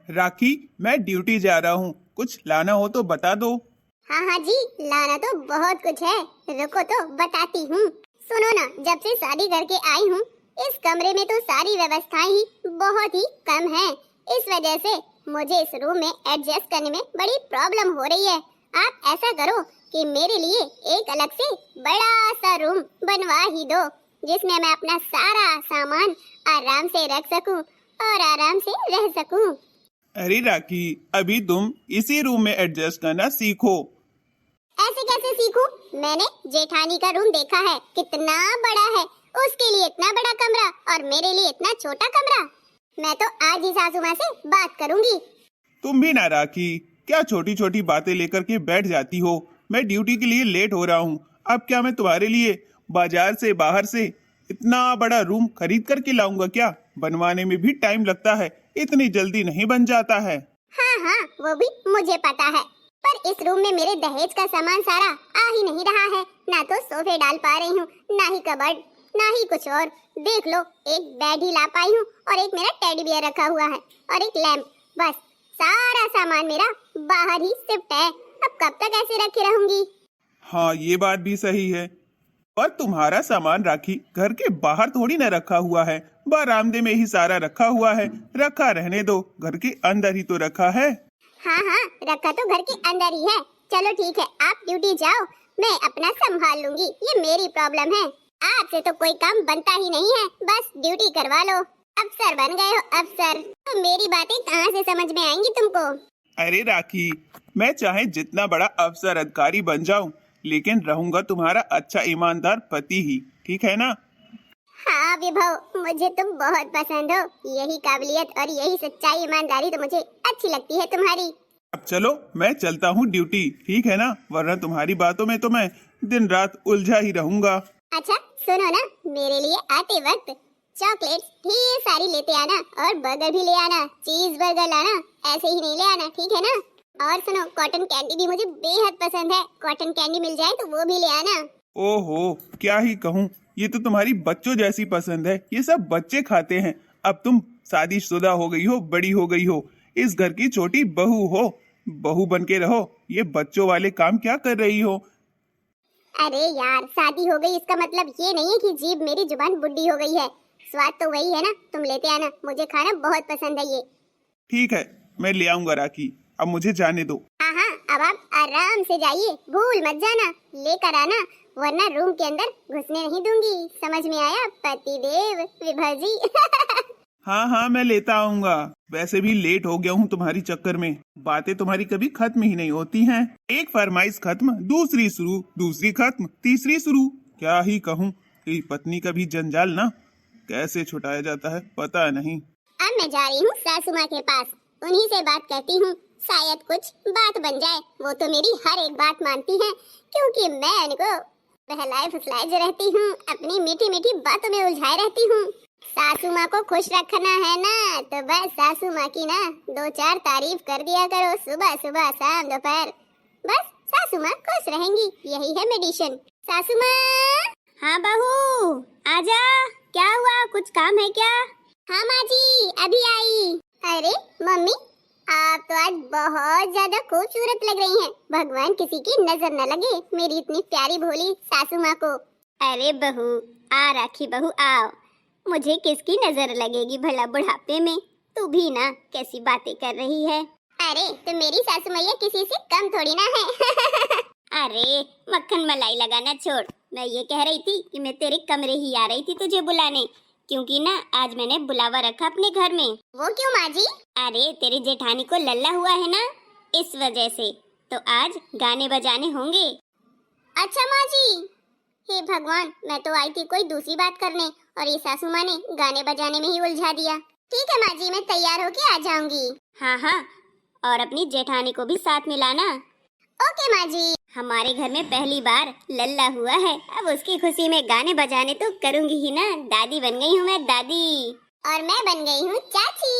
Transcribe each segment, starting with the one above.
राखी, मैं ड्यूटी जा रहा हूँ, कुछ लाना हो तो बता दो। हाँ हाँ जी, लाना तो बहुत कुछ है, रुको तो बताती हूँ। सुनो ना, जब से शादी करके आई हूँ इस कमरे में तो सारी व्यवस्थाएं ही बहुत ही कम हैं। इस वजह से मुझे इस रूम में एडजस्ट करने में बड़ी प्रॉब्लम हो रही है। आप ऐसा करो कि मेरे लिए एक अलग से बड़ा सा रूम बनवा ही दो, जिसमें मैं अपना सारा सामान आराम से रख सकूं और आराम से रह सकूं। अरे राखी, अभी तुम इसी रूम में एडजस्ट करना सीखो। ऐसे कैसे सीखूं? मैंने जेठानी का रूम देखा है, कितना बड़ा है। उसके लिए इतना बड़ा कमरा और मेरे लिए इतना छोटा कमरा। मैं तो आज ही सासू माँ से बात करूंगी। तुम भी ना राखी, क्या छोटी छोटी बातें लेकर के बैठ जाती हो। मैं ड्यूटी के लिए लेट हो रहा हूँ, अब क्या मैं तुम्हारे लिए बाजार से बाहर से इतना बड़ा रूम खरीद करके लाऊंगा क्या? बनवाने में भी टाइम लगता है, इतनी जल्दी नहीं बन जाता है। हाँ हाँ, वो भी मुझे पता है, पर इस रूम में मेरे दहेज का सामान सारा आ ही नहीं रहा है। ना तो सोफे डाल पा रही हूँ, ना ही कबर्ड, ना ही कुछ और। देख लो, एक बेड ही ला पाई हूँ और एक मेरा टेडी बियर रखा हुआ है और एक लैंप। बस सारा सामान मेरा बाहर ही शिफ्ट है। अब कब तक ऐसे रखे रहूंगी? हाँ, ये बात भी सही है। और तुम्हारा सामान राखी घर के बाहर थोड़ी ना रखा हुआ है, बरामदे में ही सारा रखा हुआ है। रखा रहने दो, घर के अंदर ही तो रखा है। हाँ हाँ, रखा तो घर के अंदर ही है। चलो ठीक है, आप ड्यूटी जाओ, मैं अपना संभाल लूंगी। ये मेरी प्रॉब्लम है, आपसे तो कोई काम बनता ही नहीं है। बस ड्यूटी करवा लो, अफसर बन गए हो अफसर। तो मेरी बातें कहाँ से समझ में आएंगी तुमको? अरे राखी, मैं चाहे जितना बड़ा अफसर अधिकारी बन जाऊं, लेकिन रहूंगा तुम्हारा अच्छा ईमानदार पति ही, ठीक है ना? हाँ विभव, मुझे तुम बहुत पसंद हो। यही काबिलियत और यही सच्चाई ईमानदारी तो मुझे अच्छी लगती है तुम्हारी। अब चलो, मैं चलता हूँ ड्यूटी, ठीक है ना? वरना तुम्हारी बातों में तो मैं दिन रात उलझा ही रहूंगा। अच्छा सुनो ना, मेरे लिए आते वक्त चॉकलेट्स ढेर सारी लेते आना और बर्गर भी ले आना। चीज बर्गर लाना, ऐसे ही नहीं ले आना, ठीक है ना? और सुनो, कॉटन कैंडी भी मुझे बेहद पसंद है। कॉटन कैंडी मिल जाए तो वो भी ले आना। ओहो, क्या ही कहूँ, ये तो तुम्हारी बच्चों जैसी पसंद है। ये सब बच्चे खाते हैं। अब तुम शादीशुदा हो गई हो, बड़ी हो गई हो, इस घर की छोटी बहू हो। बहू बन के रहो, ये बच्चों वाले काम क्या कर रही हो? अरे यार, शादी हो गई इसका मतलब ये नहीं है कि जीभ मेरी जुबान बुड्ढी हो गई है। स्वाद तो वही है ना। तुम लेते आना, मुझे खाना बहुत पसंद है ये। ठीक है, मैं ले आऊंगा राखी, अब मुझे जाने दो। हाँ हाँ, अब आप आराम से जाइए, भूल मत जाना, लेकर आना, वरना रूम के अंदर घुसने नहीं दूंगी। समझ में आया पतिदेव विभा जी? हाँ हाँ, मैं लेता आऊंगा। वैसे भी लेट हो गया हूँ तुम्हारी चक्कर में। बातें तुम्हारी कभी खत्म ही नहीं होती हैं। एक फरमाइश खत्म, दूसरी शुरू, दूसरी खत्म, तीसरी शुरू। क्या ही कहूँ, ये पत्नी का भी जंजाल ना कैसे छुटाया जाता है पता नहीं। अब मैं जा रही हूँ सासू माँ के पास, उन्हीं से बात करती हूँ, शायद कुछ बात बन जाए। वो तो मेरी हर एक बात मानती हैं, क्योंकि मैं उनको बहलाए फुसलाए जो रहती हूँ, अपनी मीठी मीठी बातों में उलझाए रहती हूँ। सासू माँ को खुश रखना है ना, तो बस सासू माँ की ना दो चार तारीफ कर दिया करो, सुबह सुबह शाम दोपहर। बस सासू माँ खुश रहेंगी, यही है मेडिसिन। सासू माँ। हाँ बहू, आजा। क्या हुआ, कुछ काम है क्या? हाँ माँ जी, अभी आई। अरे मम्मी, आप तो आज बहुत ज्यादा खूबसूरत लग रही हैं। भगवान किसी की नजर न लगे मेरी इतनी प्यारी भोली सासू माँ को। अरे बहू, आ राखी बहू, आओ। मुझे किसकी नजर लगेगी भला बुढ़ापे में? तू भी ना कैसी बातें कर रही है। अरे तो मेरी सासू मैया किसी से कम थोड़ी ना है। अरे मक्खन मलाई लगाना छोड़, मैं ये कह रही थी कि मैं तेरे कमरे ही आ रही थी तुझे बुलाने, क्योंकि ना आज मैंने बुलावा रखा अपने घर में। वो क्यों माँ जी? अरे तेरी जेठानी को लल्ला हुआ है ना, इस वजह से तो आज गाने बजाने होंगे। अच्छा माँ जी। हे भगवान, मैं तो आई थी कोई दूसरी बात करने और ये सासू माँ ने गाने बजाने में ही उलझा दिया। ठीक है माँ जी, मैं तैयार होके आ जाऊंगी। हाँ हाँ, और अपनी जेठानी को भी साथ मिलाना। ओके माँ जी। हमारे घर में पहली बार लल्ला हुआ है, अब उसकी खुशी में गाने बजाने तो करूंगी ही ना। दादी बन गई हूँ मैं, दादी। और मैं बन गई हूँ चाची।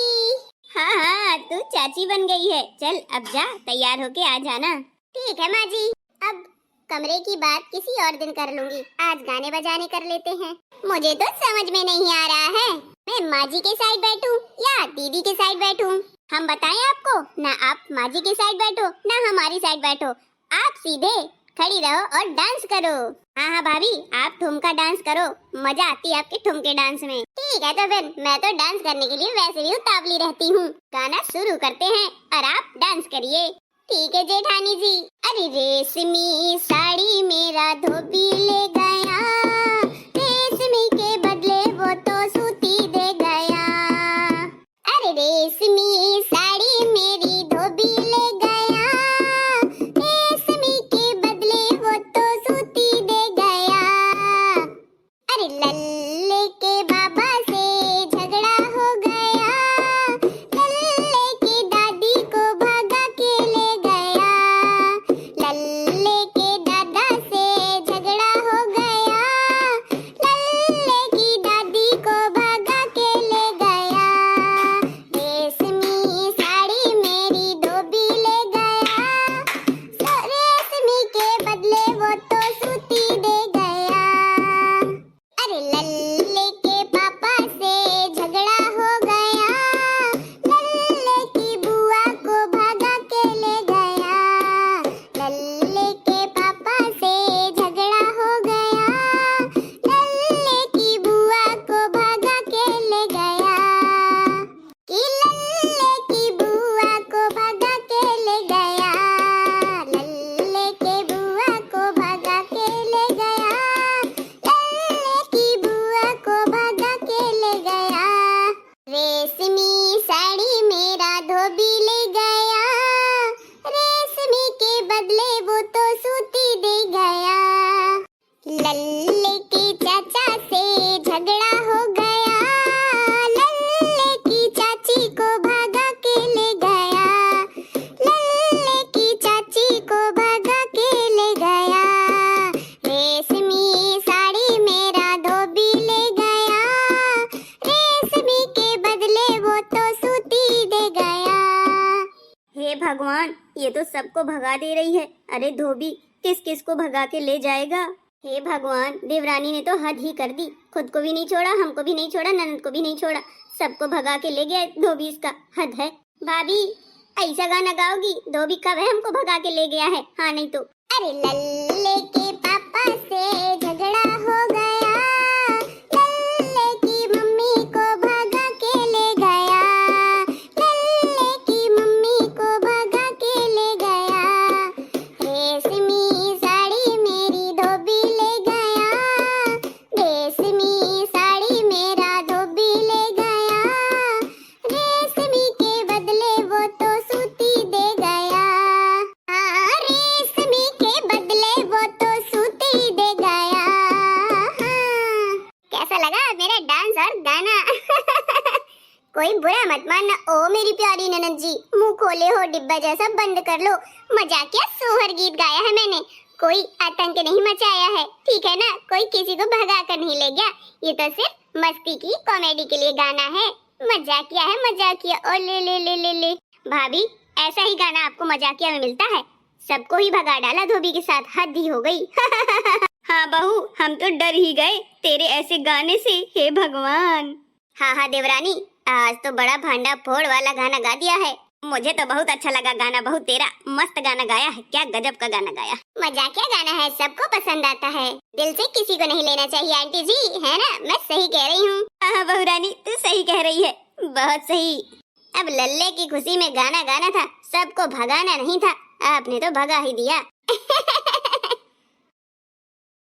हाँ हाँ, तू चाची बन गई है। चल अब जा, तैयार होके आ जाना। ठीक है माँ जी। अब कमरे की बात किसी और दिन कर लूंगी, आज गाने बजाने कर लेते हैं। मुझे तो समझ में नहीं आ रहा है, मैं माँ जी के साइड बैठूं या दीदी के साइड बैठूं। हम बताएं आपको, ना आप माँ जी की साइड बैठो ना हमारी साइड बैठो, आप सीधे खड़ी रहो और डांस करो। हाँ हाँ भाभी, आप ठुमका डांस करो, मजा आती है आपके ठुमके डांस में। ठीक है तो फिर मैं तो डांस करने के लिए वैसे भी उतावली रहती हूँ। गाना शुरू करते हैं और आप डांस करिए। ठीक है जेठानी जी। अरे रेशमी साड़ी मेरा धोबी ले गया, रेशमी के बदले वो तो सूती दे गया। अरे रेशमी साड़ी मेरी धोबी ले गया, रेशमी के बदले वो तो सूती दे गया। अरे लल्ले के बाबा से झगड़ा हो गया, लल्ले की दादी को भगा के ले गया। लल्ले के दादा से झगड़ा हो गया, लल्ले की दादी को भगा के ले गया। रेशमी साड़ी मेरी धोबी ले गया, रेशमी के बदले वो तो सूती दे गया। अरे लल्ले के पापा से झगड़ा हो गया, लल्ले की बुआ को भगा के ले गया। लल्ले के पापा से झगड़ा हो गया, लल्ले की बुआ को भगा के ले गया। कि लल्ले की बुआ को भगा के ले गया, लल्ले के बुआ को भगा के ले गया, लल्ले की बुआ को भगा के ले गया। रेशमी साड़ी मेरा धोबी ले गया, रेशमी के बदले वो तो सूती दे गया। लल्ले के चाचा से झगड़ा हो गया, लल्ले की चाची को भगा के ले गया। लल्ले की चाची को भगा के ले गया। रेशमी साड़ी मेरा धोबी ले गया, रेशमी के बदले वो तो सूती दे गया। हे भगवान, ये तो सबको भगा दे रही है। अरे धोबी किस किस को भगा के ले जाएगा? हे भगवान, देवरानी ने तो हद ही कर दी, खुद को भी नहीं छोड़ा, हमको भी नहीं छोड़ा, ननद को भी नहीं छोड़ा, सबको भगा के ले गया धोबी। इसका हद है। भाभी ऐसा गाना गाओगी? धोबी कब है हमको भगा के ले गया है? हाँ नहीं तो। अरे लल्ले के पापा से झगड़ा हो गया, लल्ले की मम्मी को भगा के ले गया। लल्ले की मम्मी को भगा के ले गया। रेशमी साड़ी मेरी धोबी ले गया, रेशमी साड़ी मेरा धोबी ले गया, रेशमी के बदले वो तो सूती दे गया। हाँ, रेशमी के बदले वो तो सूती दे गया। हाँ। कैसा लगा मेरा डांस और गाना? कोई बुरा मत मानना। ओ मेरी प्यारी ननद जी, मुंह खोले हो डिब्बा जैसा, बंद कर लो। मजाकिया सोहर गीत गाया है मैंने, कोई आतंक नहीं मचाया है, ठीक है ना? कोई किसी को भगा कर नहीं ले गया। ये तो सिर्फ मस्ती की, कॉमेडी के लिए गाना है। मजाकिया है, मजाकिया। ओ ले ले ले ले ले। भाभी ऐसा ही गाना आपको मजाकिया में मिलता है? सबको ही भगा डाला धोबी के साथ, हद ही हो गई। हाँ बहू, हम तो डर ही गए तेरे ऐसे गाने से। हे भगवान। हाँ हाँ देवरानी, आज तो बड़ा भांडा फोड़ वाला गाना गा दिया है। मुझे तो बहुत अच्छा लगा गाना, बहुत तेरा मस्त गाना गाया है। क्या गजब का गाना गाया। मजाकिया गाना है, सबको पसंद आता है। दिल से किसी को नहीं लेना चाहिए आंटी जी, है ना? मैं सही कह रही हूँ? हाँ बहू रानी, तू सही कह रही है, बहुत सही। अब लल्ले की खुशी में गाना गाना था, सबको भगाना नहीं था। आपने तो भगा ही दिया।